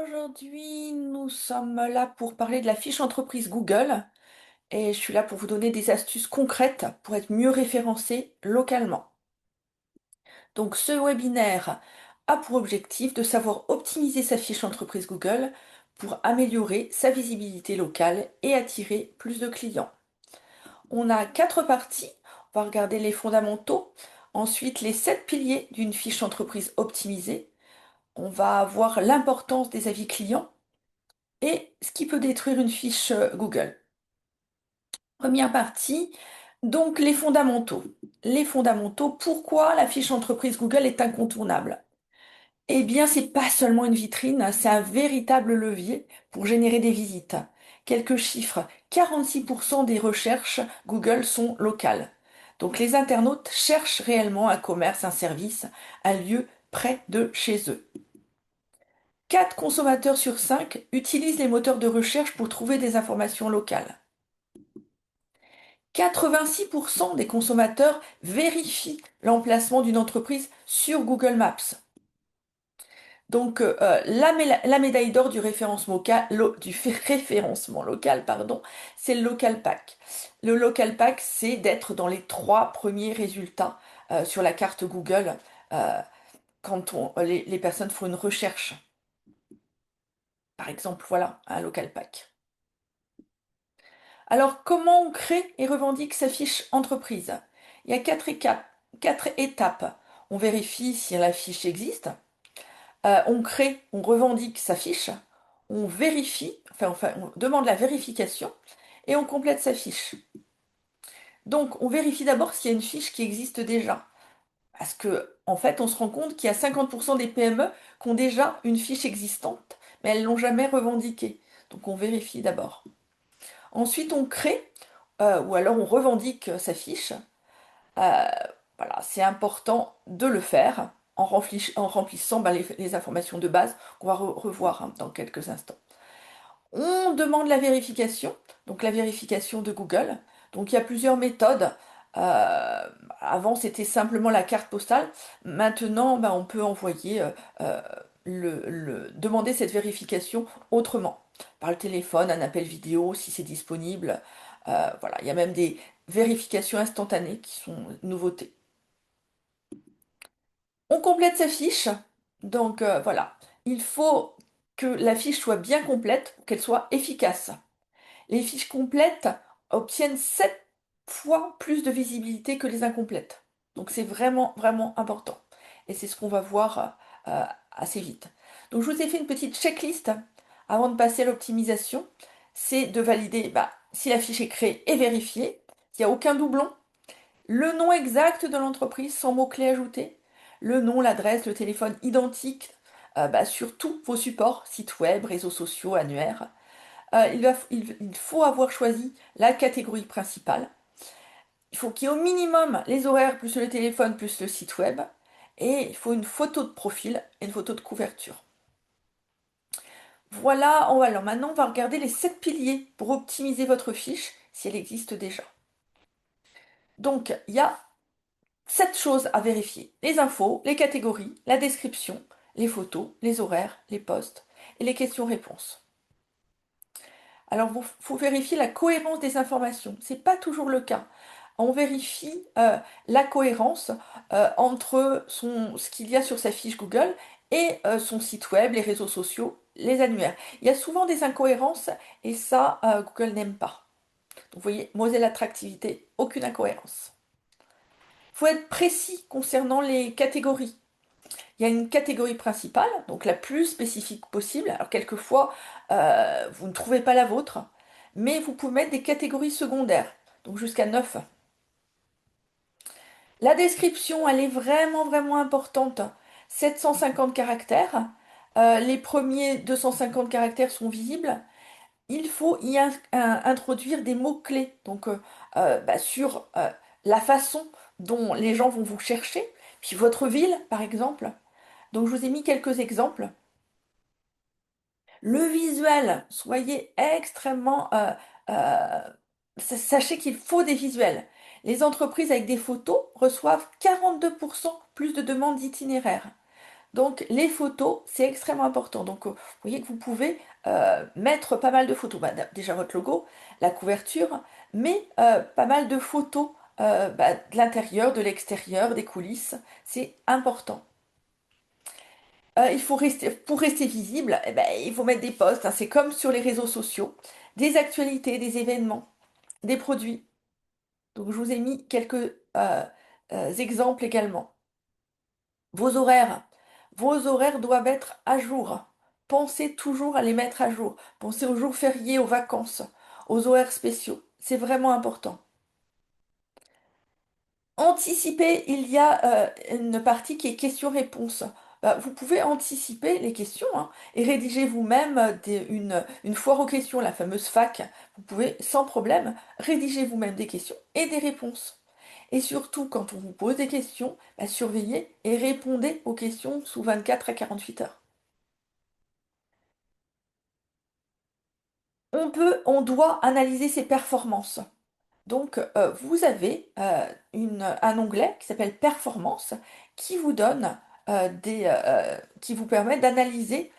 Aujourd'hui, nous sommes là pour parler de la fiche entreprise Google et je suis là pour vous donner des astuces concrètes pour être mieux référencé localement. Donc ce webinaire a pour objectif de savoir optimiser sa fiche entreprise Google pour améliorer sa visibilité locale et attirer plus de clients. On a 4 parties. On va regarder les fondamentaux, ensuite les 7 piliers d'une fiche entreprise optimisée. On va voir l'importance des avis clients et ce qui peut détruire une fiche Google. Première partie, donc les fondamentaux. Les fondamentaux, pourquoi la fiche entreprise Google est incontournable? Eh bien, c'est pas seulement une vitrine, c'est un véritable levier pour générer des visites. Quelques chiffres, 46% des recherches Google sont locales. Donc les internautes cherchent réellement un commerce, un service, un lieu près de chez eux. 4 consommateurs sur 5 utilisent les moteurs de recherche pour trouver des informations locales. 86% des consommateurs vérifient l'emplacement d'une entreprise sur Google Maps. Donc la médaille d'or du référencement local, pardon, c'est le local pack. Le local pack, c'est d'être dans les 3 premiers résultats sur la carte Google euh, quand les personnes font une recherche. Par exemple, voilà, un local pack. Alors, comment on crée et revendique sa fiche entreprise? Il y a 4 étapes. On vérifie si la fiche existe. On crée, on revendique sa fiche. On vérifie, enfin, on demande la vérification et on complète sa fiche. Donc, on vérifie d'abord s'il y a une fiche qui existe déjà. Parce que, en fait, on se rend compte qu'il y a 50% des PME qui ont déjà une fiche existante, mais elles l'ont jamais revendiquée. Donc, on vérifie d'abord. Ensuite, on crée ou alors on revendique sa fiche. Euh, voilà, c'est important de le faire en remplissant les informations de base qu'on va revoir dans quelques instants. On demande la vérification, donc la vérification de Google. Donc il y a plusieurs méthodes. Euh, Avant, c'était simplement la carte postale. Maintenant, on peut envoyer euh, demander cette vérification autrement, par le téléphone, un appel vidéo si c'est disponible. Voilà, il y a même des vérifications instantanées qui sont une nouveautés. On complète sa fiche. Donc voilà, il faut que la fiche soit bien complète, qu'elle soit efficace. Les fiches complètes obtiennent 7 fois plus de visibilité que les incomplètes. Donc c'est vraiment, vraiment important. Et c'est ce qu'on va voir assez vite. Donc je vous ai fait une petite checklist avant de passer à l'optimisation. C'est de valider si la fiche est créée et vérifiée, qu'il n'y a aucun doublon, le nom exact de l'entreprise sans mots-clés ajoutés, le nom, l'adresse, le téléphone identique sur tous vos supports, sites web, réseaux sociaux, annuaires. Il faut avoir choisi la catégorie principale. Il faut qu'il y ait au minimum les horaires plus le téléphone plus le site web. Et il faut une photo de profil et une photo de couverture. Voilà, alors maintenant on va regarder les 7 piliers pour optimiser votre fiche si elle existe déjà. Donc il y a 7 choses à vérifier. Les infos, les catégories, la description, les photos, les horaires, les posts et les questions-réponses. Alors, il faut vérifier la cohérence des informations. Ce n'est pas toujours le cas. On vérifie la cohérence entre ce qu'il y a sur sa fiche Google et son site web, les réseaux sociaux, les annuaires. Il y a souvent des incohérences et ça, Google n'aime pas. Donc, vous voyez, Moselle Attractivité, aucune incohérence. Il faut être précis concernant les catégories. Il y a une catégorie principale, donc la plus spécifique possible. Alors quelquefois, vous ne trouvez pas la vôtre, mais vous pouvez mettre des catégories secondaires, donc jusqu'à 9. La description, elle est vraiment, vraiment importante. 750 caractères. Les premiers 250 caractères sont visibles. Il faut introduire des mots-clés, donc sur la façon dont les gens vont vous chercher, puis votre ville, par exemple. Donc je vous ai mis quelques exemples. Le visuel, soyez extrêmement... sachez qu'il faut des visuels. Les entreprises avec des photos reçoivent 42% plus de demandes d'itinéraires. Donc les photos, c'est extrêmement important. Donc vous voyez que vous pouvez mettre pas mal de photos. Bah, déjà votre logo, la couverture, mais pas mal de photos de l'intérieur, de l'extérieur, des coulisses. C'est important. Il faut rester, pour rester visible, eh ben, il faut mettre des posts, hein. C'est comme sur les réseaux sociaux, des actualités, des événements, des produits. Donc je vous ai mis quelques exemples également. Vos horaires. Vos horaires doivent être à jour. Pensez toujours à les mettre à jour. Pensez aux jours fériés, aux vacances, aux horaires spéciaux. C'est vraiment important. Anticiper, il y a une partie qui est questions-réponses. Bah, vous pouvez anticiper les questions hein, et rédiger vous-même une foire aux questions, la fameuse FAQ. Vous pouvez sans problème rédiger vous-même des questions et des réponses. Et surtout, quand on vous pose des questions, bah, surveillez et répondez aux questions sous 24 à 48 heures. On doit analyser ses performances. Donc, vous avez un onglet qui s'appelle Performance qui vous donne qui vous permet d'analyser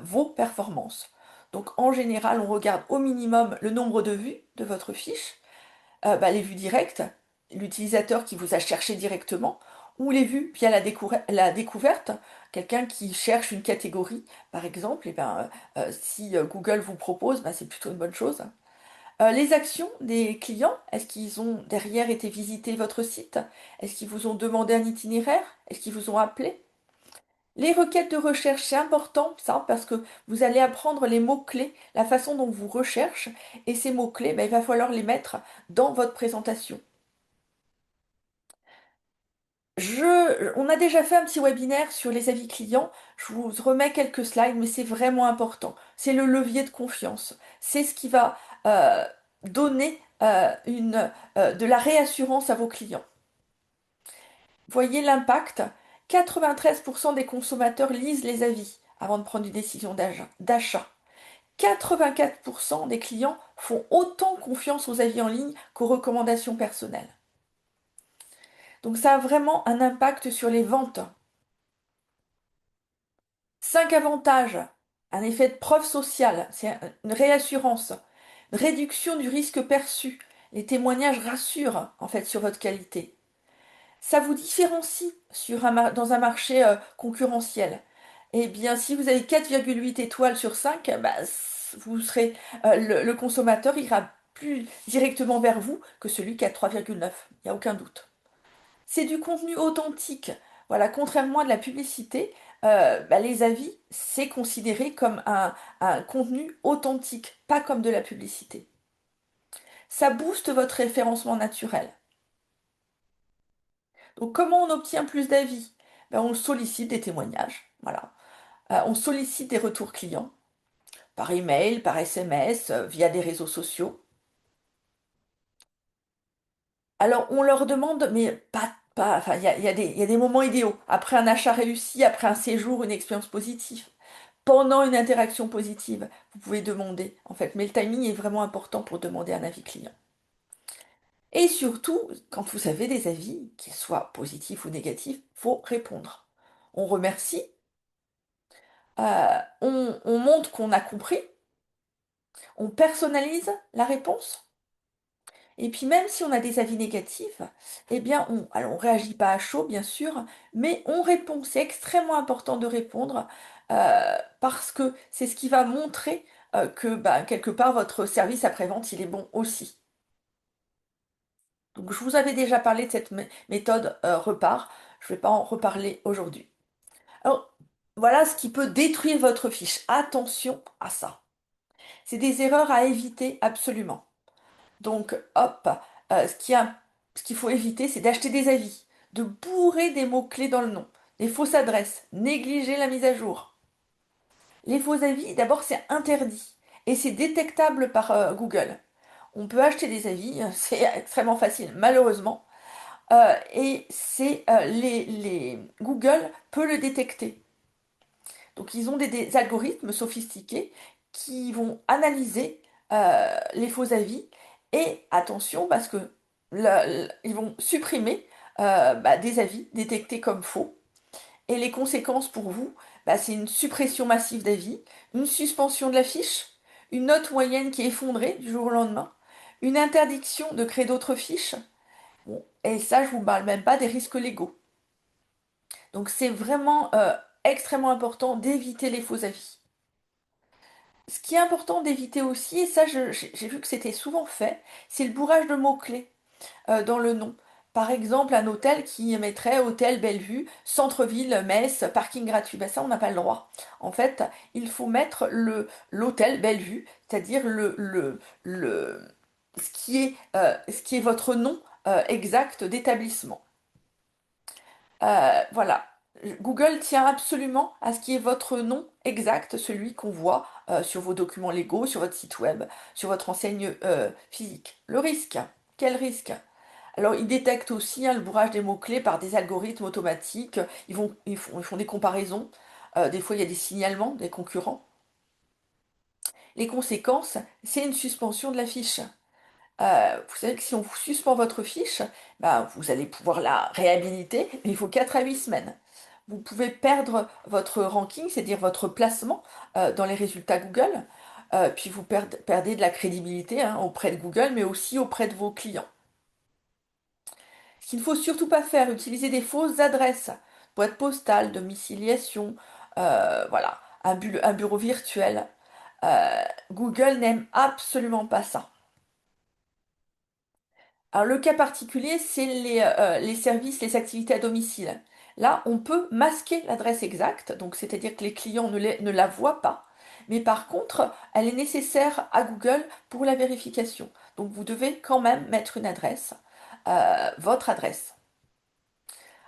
vos performances. Donc, en général, on regarde au minimum le nombre de vues de votre fiche, les vues directes, l'utilisateur qui vous a cherché directement, ou les vues via la découverte, quelqu'un qui cherche une catégorie, par exemple, et ben, si Google vous propose, ben, c'est plutôt une bonne chose. Les actions des clients, est-ce qu'ils ont derrière été visiter votre site? Est-ce qu'ils vous ont demandé un itinéraire? Est-ce qu'ils vous ont appelé? Les requêtes de recherche, c'est important ça parce que vous allez apprendre les mots-clés, la façon dont vous recherchez et ces mots-clés, ben, il va falloir les mettre dans votre présentation. On a déjà fait un petit webinaire sur les avis clients. Je vous remets quelques slides, mais c'est vraiment important. C'est le levier de confiance. C'est ce qui va euh, donner de la réassurance à vos clients. Voyez l'impact. 93% des consommateurs lisent les avis avant de prendre une décision d'achat. 84% des clients font autant confiance aux avis en ligne qu'aux recommandations personnelles. Donc ça a vraiment un impact sur les ventes. 5 avantages. Un effet de preuve sociale, c'est une réassurance, une réduction du risque perçu. Les témoignages rassurent en fait sur votre qualité. Ça vous différencie dans un marché concurrentiel. Eh bien, si vous avez 4,8 étoiles sur 5, bah, vous serez, le consommateur ira plus directement vers vous que celui qui a 3,9. Il n'y a aucun doute. C'est du contenu authentique. Voilà, contrairement à de la publicité, les avis, c'est considéré comme un contenu authentique, pas comme de la publicité. Ça booste votre référencement naturel. Donc, comment on obtient plus d'avis? Ben, on sollicite des témoignages, voilà. On sollicite des retours clients par email, par SMS, via des réseaux sociaux. Alors, on leur demande, mais enfin, il y a des moments idéaux. Après un achat réussi, après un séjour, une expérience positive. Pendant une interaction positive, vous pouvez demander, en fait. Mais le timing est vraiment important pour demander un avis client. Et surtout, quand vous avez des avis, qu'ils soient positifs ou négatifs, faut répondre. On remercie, on montre qu'on a compris, on personnalise la réponse. Et puis même si on a des avis négatifs, eh bien, alors on réagit pas à chaud, bien sûr, mais on répond. C'est extrêmement important de répondre parce que c'est ce qui va montrer que bah, quelque part votre service après-vente, il est bon aussi. Donc je vous avais déjà parlé de cette méthode repart. Je ne vais pas en reparler aujourd'hui. Alors voilà ce qui peut détruire votre fiche. Attention à ça. C'est des erreurs à éviter absolument. Donc, hop, ce qu'il faut éviter, c'est d'acheter des avis, de bourrer des mots-clés dans le nom, des fausses adresses, négliger la mise à jour. Les faux avis, d'abord, c'est interdit et c'est détectable par Google. On peut acheter des avis, c'est extrêmement facile, malheureusement, et Google peut le détecter. Donc, ils ont des algorithmes sophistiqués qui vont analyser les faux avis. Et attention, parce que ils vont supprimer des avis détectés comme faux. Et les conséquences pour vous, bah, c'est une suppression massive d'avis, une suspension de la fiche, une note moyenne qui est effondrée du jour au lendemain, une interdiction de créer d'autres fiches. Bon, et ça, je vous parle même pas des risques légaux. Donc c'est vraiment extrêmement important d'éviter les faux avis. Ce qui est important d'éviter aussi, et ça j'ai vu que c'était souvent fait, c'est le bourrage de mots-clés dans le nom. Par exemple, un hôtel qui mettrait hôtel Bellevue, centre-ville, Metz, parking gratuit. Ben ça, on n'a pas le droit. En fait, il faut mettre l'hôtel Bellevue, c'est-à-dire ce qui est votre nom exact d'établissement. Voilà. Google tient absolument à ce qui est votre nom exact, celui qu'on voit sur vos documents légaux, sur votre site web, sur votre enseigne physique. Le risque. Quel risque? Alors, ils détectent aussi hein, le bourrage des mots-clés par des algorithmes automatiques. Ils font des comparaisons. Des fois, il y a des signalements des concurrents. Les conséquences, c'est une suspension de la fiche. Vous savez que si on vous suspend votre fiche, bah, vous allez pouvoir la réhabiliter, mais il faut 4 à 8 semaines. Vous pouvez perdre votre ranking, c'est-à-dire votre placement dans les résultats Google, puis vous perdez de la crédibilité hein, auprès de Google, mais aussi auprès de vos clients. Ce qu'il ne faut surtout pas faire, utiliser des fausses adresses, boîte postale, domiciliation, voilà, un bureau virtuel. Google n'aime absolument pas ça. Alors le cas particulier, c'est les services, les activités à domicile. Là, on peut masquer l'adresse exacte, donc c'est-à-dire que les clients ne la voient pas. Mais par contre, elle est nécessaire à Google pour la vérification. Donc vous devez quand même mettre une adresse, votre adresse.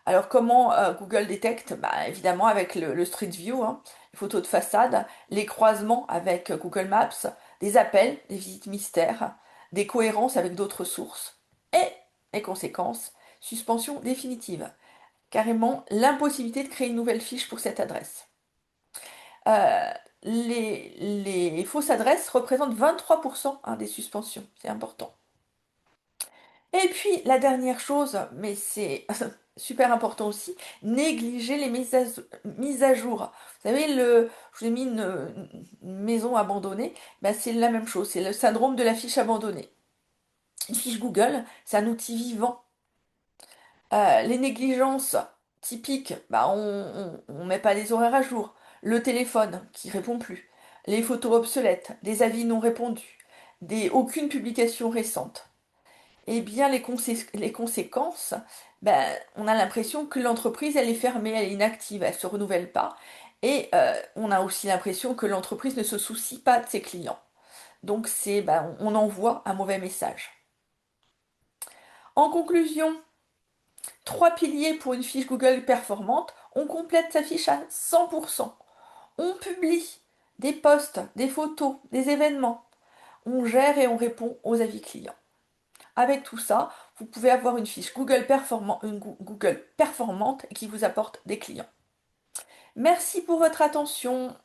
Alors comment Google détecte? Bah, évidemment avec le Street View, hein, les photos de façade, les croisements avec Google Maps, des appels, des visites mystères, des cohérences avec d'autres sources. Et les conséquences, suspension définitive. Carrément l'impossibilité de créer une nouvelle fiche pour cette adresse. Euh, les fausses adresses représentent 23% hein, des suspensions, c'est important. Et puis, la dernière chose, mais c'est super important aussi, négliger les mises à jour. Vous savez, je vous ai mis une maison abandonnée, ben, c'est la même chose, c'est le syndrome de la fiche abandonnée. Une fiche Google, c'est un outil vivant. Les négligences typiques, bah, on met pas les horaires à jour. Le téléphone qui répond plus. Les photos obsolètes, des avis non répondus, aucune publication récente. Eh bien, les conséquences, ben, on a l'impression que l'entreprise, elle est fermée, elle est inactive, elle ne se renouvelle pas. Et on a aussi l'impression que l'entreprise ne se soucie pas de ses clients. Donc, ben, on envoie un mauvais message. En conclusion, 3 piliers pour une fiche Google performante. On complète sa fiche à 100%. On publie des posts, des photos, des événements. On gère et on répond aux avis clients. Avec tout ça, vous pouvez avoir une fiche Google performante qui vous apporte des clients. Merci pour votre attention.